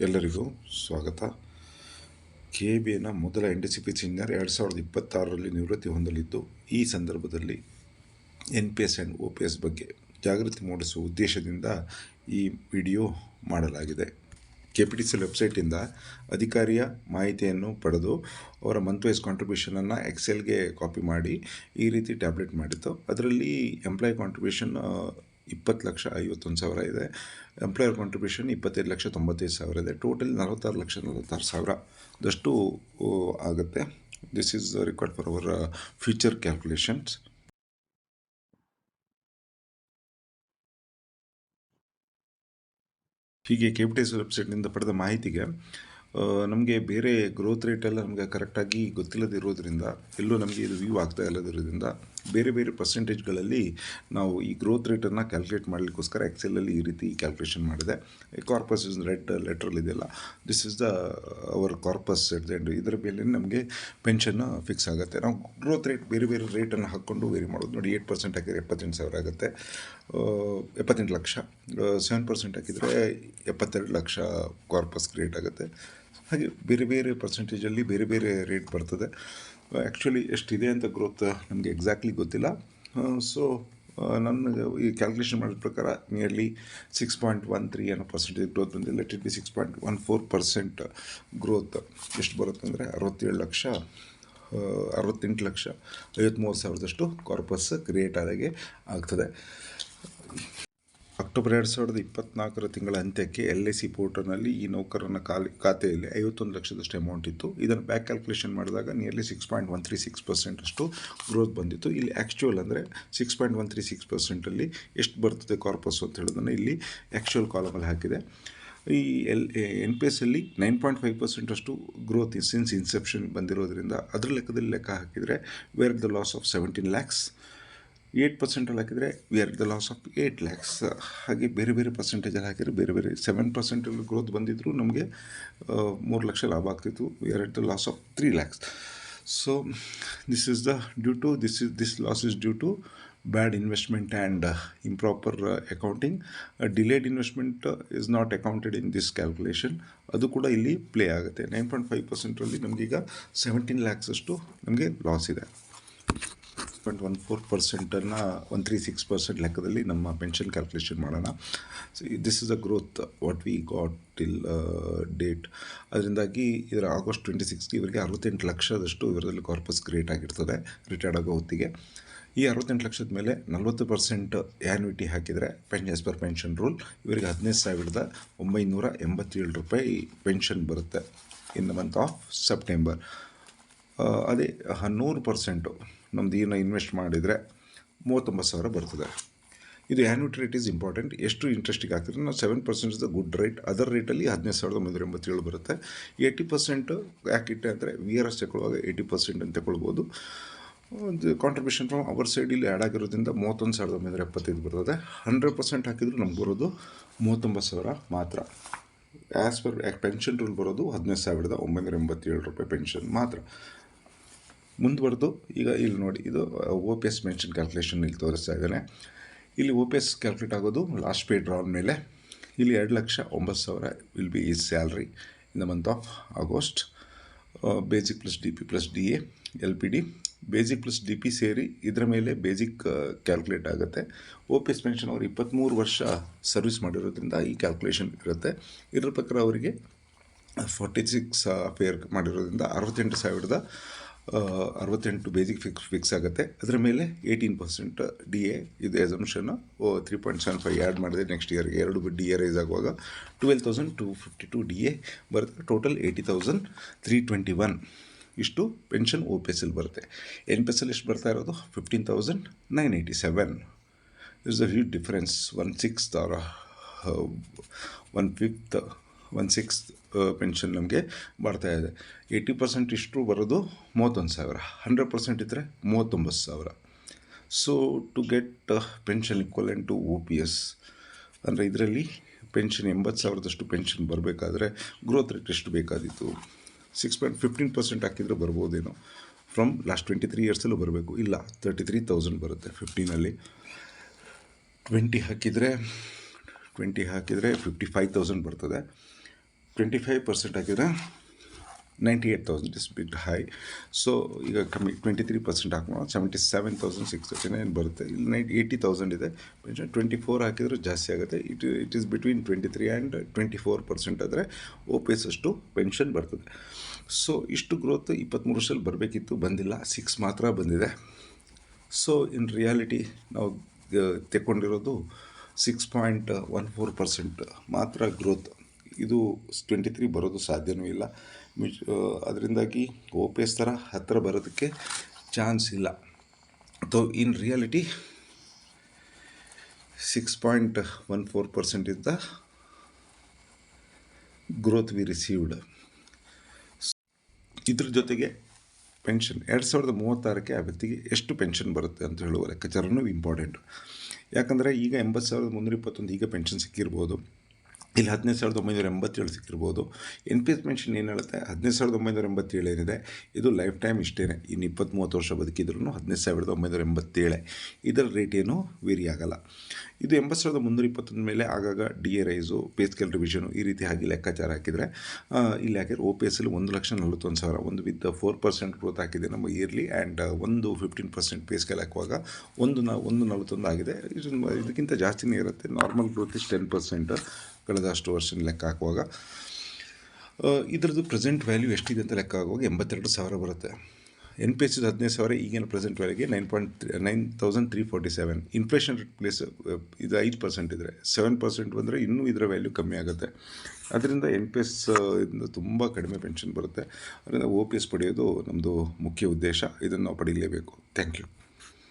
ಎಲ್ಲರಿಗೂ ಸ್ವಾಗತ. KBನ ಮೊದಲ NTCP ಸೀನಿಯರ್ 2026ರಲ್ಲಿ ನಿವೃತ್ತಿ ಹೊಂದಲಿದ್ದು, ಈ ಸಂದರ್ಭದಲ್ಲಿ NPS ಆ್ಯಂಡ್ OPS ಬಗ್ಗೆ ಜಾಗೃತಿ ಮೂಡಿಸುವ ಉದ್ದೇಶದಿಂದ ಈ ವಿಡಿಯೋ ಮಾಡಲಾಗಿದೆ. KPTCL ವೆಬ್ಸೈಟಿಂದ ಅಧಿಕಾರಿಯ ಮಾಹಿತಿಯನ್ನು ಪಡೆದು ಅವರ ಮಂತ್ ವೈಸ್ ಕಾಂಟ್ರಿಬ್ಯೂಷನನ್ನು ಎಕ್ಸೆಲ್ಗೆ ಕಾಪಿ ಮಾಡಿ ಈ ರೀತಿ ಟ್ಯಾಬ್ಲೆಟ್ ಮಾಡಿತ್ತು. ಅದರಲ್ಲಿ ಎಂಪ್ಲಾಯ್ ಕಾಂಟ್ರಿಬ್ಯೂಷನ್ 20,51,000 ಇದೆ. ಎಂಪ್ಲಾಯರ್ ಕಾಂಟ್ರಿಬ್ಯೂಷನ್ 25,95,000 ಇದೆ. ಟೋಟಲ್ 46,46,000ದಷ್ಟು ಆಗುತ್ತೆ. This is required for our future calculations. ಹೀಗೆ KPTCL ವೆಬ್ಸೈಟ್ನಿಂದ ಪಡೆದ ಮಾಹಿತಿಗೆ ನಮಗೆ ಬೇರೆ ಗ್ರೋತ್ ರೇಟೆಲ್ಲ ನಮಗೆ ಕರೆಕ್ಟಾಗಿ ಗೊತ್ತಿಲ್ಲದಿರೋದ್ರಿಂದ, ಎಲ್ಲೂ ನಮಗೆ ಇದು ವ್ಯೂ ಆಗ್ತಾ ಇಲ್ಲದಿರೋದ್ರಿಂದ ಬೇರೆ ಬೇರೆ ಪರ್ಸೆಂಟೇಜ್ಗಳಲ್ಲಿ ನಾವು ಈ ಗ್ರೋತ್ ರೇಟನ್ನು ಕ್ಯಾಲ್ಕುಲೇಟ್ ಮಾಡಲಿಕ್ಕೋಸ್ಕರ ಎಕ್ಸೆಲಲ್ಲಿ ಈ ರೀತಿ ಕ್ಯಾಲ್ಕುಲೇಷನ್ ಮಾಡಿದೆ. ಕಾರ್ಪಸ್ ಇಸ್ ರೆಡ್ ಲೆಟ್ರಲ್ಲಿ ಇದೆಯಲ್ಲ, this is the our corpus at the end. ಇದರ ಮೇಲೆ ನಮಗೆ ಪೆನ್ಷನ್ ಫಿಕ್ಸ್ ಆಗುತ್ತೆ. ನಾವು ಗ್ರೋತ್ ರೇಟ್ ಬೇರೆ ಬೇರೆ ರೇಟನ್ನು ಹಾಕ್ಕೊಂಡು ವೇರಿ ಮಾಡೋದು. ನೋಡಿ, 8% ಹಾಕಿದರೆ 78,000 ಆಗುತ್ತೆ, 78 ಲಕ್ಷ. 7% ಹಾಕಿದರೆ 72 ಲಕ್ಷ ಕಾರ್ಪಸ್ ರೇಟ್ ಆಗುತ್ತೆ. ಹಾಗೆ ಬೇರೆ ಬೇರೆ ಪರ್ಸೆಂಟೇಜಲ್ಲಿ ಬೇರೆ ಬೇರೆ ರೇಟ್ ಬರ್ತದೆ. ಆ್ಯಕ್ಚುಲಿ ಎಷ್ಟಿದೆ ಅಂತ ಗ್ರೋತ್ ನಮಗೆ ಎಕ್ಸಾಕ್ಟ್ಲಿ ಗೊತ್ತಿಲ್ಲ. ಸೊ ನನಗೆ ಈ ಕ್ಯಾಲ್ಕುಲೇಷನ್ ಮಾಡಿದ ಪ್ರಕಾರ ನಿಯರ್ಲಿ 6.13 ಅನ್ನೋ ಪರ್ಸೆಂಟೇಜ್ ಗ್ರೋತ್ ಬಂದಿದೆ. Let it be 6.14% growth. ಎಷ್ಟು ಬರುತ್ತೆ ಅಂದರೆ 68,53,000ದಷ್ಟು ಕಾರ್ಪಸ್ ಕ್ರಿಯೇಟ್ ಆದಾಗೆ ಆಗ್ತದೆ. ಅಕ್ಟೋಬರ್ 2024 ತಿಂಗಳ ಅಂತ್ಯಕ್ಕೆ LIC ಪೋರ್ಟಲ್ನಲ್ಲಿ ಈ ನೌಕರನ ಖಾತೆಯಲ್ಲಿ 51 ಲಕ್ಷದಷ್ಟು ಅಮೌಂಟ್ ಇತ್ತು. ಇದನ್ನು ಬ್ಯಾಕ್ ಕ್ಯಾಲ್ಕುಲೇಷನ್ ಮಾಡಿದಾಗ ನಿಯರ್ಲಿ 6.136% ಅಷ್ಟು ಗ್ರೋತ್ ಬಂದಿತ್ತು. ಇಲ್ಲಿ ಆ್ಯಕ್ಚುಯಲ್ ಅಂದರೆ 6.136%ಅಲ್ಲಿ ಎಷ್ಟು ಬರ್ತದೆ ಕಾರ್ಪಸ್ ಅಂತ ಹೇಳೋದನ್ನು ಇಲ್ಲಿ ಆ್ಯಕ್ಚುಯಲ್ ಕಾಲಮಲ್ಲಿ ಹಾಕಿದೆ. ಈ NPSಲ್ಲಿ 9.5% ಅಷ್ಟು ಗ್ರೋತ್ ಸಿನ್ಸ್ ಇನ್ಸೆಪ್ಷನ್ ಬಂದಿರೋದ್ರಿಂದ ಅದರ ಲೆಕ್ಕದಲ್ಲಿ ಲೆಕ್ಕ ಹಾಕಿದರೆ we are the loss of 17 lakhs. 8% ಹಾಕಿದರೆ we are the loss of 8 lakhs. ಹಾಗೆ ಬೇರೆ ಬೇರೆ ಪರ್ಸೆಂಟೇಜಲ್ಲಿ ಹಾಕಿದರೆ ಬೇರೆ ಬೇರೆ 7% ಗ್ರೋತ್ ಬಂದಿದ್ದರೂ ನಮಗೆ 3 ಲಕ್ಷ ಲಾಭ ಆಗ್ತಿತ್ತು. We are at the loss of 3 lakhs. So this loss is due to bad investment and improper accounting. Delayed investment is not accounted in this calculation. ಅದು ಕೂಡ ಇಲ್ಲಿ ಪ್ಲೇ ಆಗುತ್ತೆ. 9.5%ರಲ್ಲಿ ನಮಗೀಗ 17 lakhs ಅಷ್ಟು ನಮಗೆ ಲಾಸ್ ಇದೆ. 0.14%ಅನ್ನು 136% ಲೆಕ್ಕದಲ್ಲಿ ನಮ್ಮ ಪೆನ್ಷನ್ ಕ್ಯಾಲ್ಕುಲೇಷನ್ ಮಾಡೋಣ. This is a growth what we got till date. ಅದರಿಂದಾಗಿ ಇದರ ಆಗಸ್ಟ್ 26ಗೆ ಇವರಿಗೆ 68 ಲಕ್ಷದಷ್ಟು ಇವರಲ್ಲಿ ಕಾರ್ಪಸ್ ಕ್ರಿಯೇಟ್ ಆಗಿರ್ತದೆ ರಿಟೈರ್ಡ್ ಆಗೋ ಹೊತ್ತಿಗೆ. ಈ 68 ಲಕ್ಷದ ಮೇಲೆ 40% ಆ್ಯನ್ಯುಟಿ ಹಾಕಿದರೆ ಆ್ಯಸ್ ಪರ್ ಪೆನ್ಷನ್ ರೂಲ್ ಇವರಿಗೆ 15,987 ರೂಪಾಯಿ ಪೆನ್ಷನ್ ಬರುತ್ತೆ in the month of September. ಅದೇ 100% ನಮ್ಮದು ಏನು ಇನ್ವೆಸ್ಟ್ ಮಾಡಿದರೆ 39,000 ಬರ್ತದೆ. ಇದು ಆ್ಯನ್ಯುಟಿ ರೇಟ್ ಈಸ್ ಇಂಪಾರ್ಟೆಂಟ್. ಎಷ್ಟು ಇಂಟ್ರೆಸ್ಟಿಗೆ ಆಗ್ತದೆ ನಾವು 7% is the good rate. Other ರೇಟಲ್ಲಿ 15,987 ಬರುತ್ತೆ. 80% ಯಾಕಿಟ್ಟೆ ಅಂದರೆ VRS ತಗೊಳ್ಳುವಾಗ 80% ಅಂತ ತಗೊಳ್ಬೋದು. ಕಾಂಟ್ರಿಬ್ಯೂಷನ್ ಫ್ರಮ್ ಅವರ್ ಸೈಡ್ ಇಲ್ಲಿ ಆ್ಯಡ್ ಆಗಿರೋದ್ರಿಂದ 31,975 ಬರ್ತದೆ. 100% ಹಾಕಿದರೂ ನಮ್ಗೆ ಬರೋದು 39,000 ಮಾತ್ರ. ಆ್ಯಸ್ ಪರ್ ಪೆನ್ಷನ್ ರೂಲ್ ಬರೋದು 15,987 ರೂಪಾಯಿ ಪೆನ್ಷನ್ ಮಾತ್ರ. ಮುಂದುವರೆದು ಈಗ ಇಲ್ಲಿ ನೋಡಿ, ಇದು OPS ಪೆನ್ಷನ್ ಕ್ಯಾಲ್ಕುಲೇಷನ್ ಇಲ್ಲಿ ತೋರಿಸ್ತಾ ಇದ್ದಾನೆ. ಇಲ್ಲಿ OPS ಕ್ಯಾಲ್ಕುಲೇಟ್ ಆಗೋದು ಲಾಸ್ಟ್ ಪೇ ಡ್ರಾ ಮೇಲೆ. ಇಲ್ಲಿ 2,09,000 will be is salary in the month of August. Basic plus DP plus DA LPD. Basic plus DP ಸೇರಿ ಇದರ ಮೇಲೆ ಬೇಸಿಕ್ ಕ್ಯಾಲ್ಕುಲೇಟ್ ಆಗುತ್ತೆ. OPS ಪೆನ್ಷನ್ ಅವರು 23 ವರ್ಷ ಸರ್ವಿಸ್ ಮಾಡಿರೋದ್ರಿಂದ ಈ ಕ್ಯಾಲ್ಕುಲೇಷನ್ ಇರುತ್ತೆ. ಇದರ ಪ್ರಕಾರ ಅವರಿಗೆ 46 ಫೇರ್ ಮಾಡಿರೋದ್ರಿಂದ 68,068 ಬೇಸಿಕ್ ಫಿಕ್ಸ್ ಆಗುತ್ತೆ. ಅದರ ಮೇಲೆ 18% DA ಇದು ಎಸಂಪ್ಷನ್ನು 3.75 ಆ್ಯಡ್ ಮಾಡಿದೆ ನೆಕ್ಸ್ಟ್ ಇಯರ್ಗೆ. 2 DA ರೈಸ್ ಆಗುವಾಗ 12,252 DA ಬರುತ್ತೆ. ಟೋಟಲ್ 80,321 ಇಷ್ಟು ಪೆನ್ಷನ್ OPSಲ್ಲಿ ಬರುತ್ತೆ. NPSಲ್ಲಿ ಎಷ್ಟು ಬರ್ತಾ ಇರೋದು 15,987. Is a huge difference. 1/6 or 1/5 pension ನಮಗೆ ಬರ್ತಾಯಿದೆ. 80% ಇಷ್ಟು ಬರೋದು 31,000. 100% ಇದ್ದರೆ 39,000. So to get pension equivalent to OPS ಅಂದರೆ ಇದರಲ್ಲಿ ಪೆನ್ಷನ್ 80,000ದಷ್ಟು ಪೆನ್ಷನ್ ಬರಬೇಕಾದ್ರೆ ಗ್ರೋತ್ ರೇಟ್ ಎಷ್ಟು ಬೇಕಾದಿತ್ತು? 6.15% ಹಾಕಿದರೆ ಬರ್ಬೋದೇನೋ. ಫ್ರಮ್ ಲಾಸ್ಟ್ 23 ಇಯರ್ಸಲ್ಲೂ ಬರಬೇಕು. ಇಲ್ಲ, 33,000 ಬರುತ್ತೆ 15ಅಲ್ಲಿ. 20 ಹಾಕಿದರೆ 55,000 ಬರ್ತದೆ. 25% ಹಾಕಿದರೆ 98,000 ಇಸ್ ಬಿಟ್ ಹೈ. ಸೊ ಈಗ ಕಮ್ಮಿ 23% ಹಾಕೋಣ 77,639 ಬರುತ್ತೆ. ಇಲ್ಲಿ 80,000 ಇದೆ. ಪೆನ್ಷನ್ 24 ಹಾಕಿದರೂ ಜಾಸ್ತಿ ಆಗುತ್ತೆ. ಇಟ್ ಈಸ್ ಬಿಟ್ವೀನ್ 23 ಆ್ಯಂಡ್ 24% ಆದರೆ OPS ಅಷ್ಟು ಪೆನ್ಷನ್ ಬರ್ತದೆ. ಸೊ ಇಷ್ಟು ಗ್ರೋತ್ 23 ವರ್ಷದಲ್ಲಿ ಬರಬೇಕಿತ್ತು, ಬಂದಿಲ್ಲ, 6 ಮಾತ್ರ ಬಂದಿದೆ. ಸೊ ಇನ್ ರಿಯಾಲಿಟಿ ನಾವು ತೆಕ್ಕೊಂಡಿರೋದು 6.14% ಮಾತ್ರ ಗ್ರೋತ್. ಇದು 23 ಬರೋದು ಸಾಧ್ಯವೂ ಇಲ್ಲ. ಅದರಿಂದಾಗಿ OPS ಥರ ಹತ್ತಿರ ಬರೋದಕ್ಕೆ ಚಾನ್ಸ್ ಇಲ್ಲ. In reality 6.14% is the growth V received. ಇದ್ರ ಜೊತೆಗೆ ಪೆನ್ಷನ್ 2036ಕ್ಕೆ ಆ ವ್ಯಕ್ತಿಗೆ ಎಷ್ಟು ಪೆನ್ಷನ್ ಬರುತ್ತೆ ಅಂತ ಹೇಳುವ ಲೆಕ್ಕಾಚಾರನೂ ಇಂಪಾರ್ಟೆಂಟ್. ಯಾಕಂದರೆ ಈಗ 80,321 ಈಗ ಪೆನ್ಷನ್ ಸಿಕ್ಕಿರ್ಬೋದು, ಇಲ್ಲಿ 15,987 ಸಿಕ್ಕಿರ್ಬೋದು. NPS ಪೆನ್ಷನ್ ಏನು ಹೇಳುತ್ತೆ, 15,987 ಏನಿದೆ ಇದು ಲೈಫ್ ಟೈಮ್ ಇಷ್ಟೇ. ಇನ್ನು 20-30 ವರ್ಷ ಬದುಕಿದ್ರೂ 15,987. ಇದರ ರೇಟ್ ಏನು ವೇರಿ ಆಗಲ್ಲ. ಇದು 80,321 ಮೇಲೆ ಆಗಾಗ DA rice, pay scale revision ಈ ರೀತಿ ಆಗಿ ಲೆಕ್ಕಾಚಾರ ಹಾಕಿದರೆ ಇಲ್ಲಿ ಹಾಕಿದ್ರೆ OPSಲ್ಲಿ 1,41,000 ಒಂದು ವಿತ್ 4% ಗ್ರೋತ್ ಹಾಕಿದೆ ನಮ್ಮ ಇಯರ್ಲಿ, ಆ್ಯಂಡ್ ಒಂದು 15% ಪೇ ಸ್ಕೇಲ್ ಹಾಕುವಾಗ 141 ಆಗಿದೆ. ಇದಕ್ಕಿಂತ ಜಾಸ್ತಿನೇ ಇರುತ್ತೆ. ನಾರ್ಮಲ್ ಗ್ರೋತ್ ಇಸ್ 10% ಕಳೆದ ಅಷ್ಟು ವರ್ಷ ಲೆಕ್ಕ ಹಾಕುವಾಗ. ಇದರದ್ದು ಪ್ರೆಸೆಂಟ್ ವ್ಯಾಲ್ಯೂ ಎಷ್ಟಿದೆ ಅಂತ ಲೆಕ್ಕ ಆಗುವಾಗ 82,000 ಬರುತ್ತೆ. NPS 15,000, ಈಗಿನ ಪ್ರೆಸೆಂಟ್ ವ್ಯಾಲ್ಯೂಗೆ 9,347. ಇನ್ಫ್ಲೇಷನ್ ರೇಟ್ ಪ್ಲೇಸ್ ಇದು 5% ಇದ್ದರೆ 7% ಬಂದರೆ ಇನ್ನೂ ಇದರ ವ್ಯಾಲ್ಯೂ ಕಮ್ಮಿ ಆಗುತ್ತೆ. ಅದರಿಂದ NPS ತುಂಬ ಕಡಿಮೆ ಪೆನ್ಷನ್ ಬರುತ್ತೆ. ಅದರಿಂದ OPS ಪಡೆಯೋದು ನಮ್ಮದು ಮುಖ್ಯ ಉದ್ದೇಶ. ಇದನ್ನು ನಾವು ಪಡೀಲೇಬೇಕು. Thank you.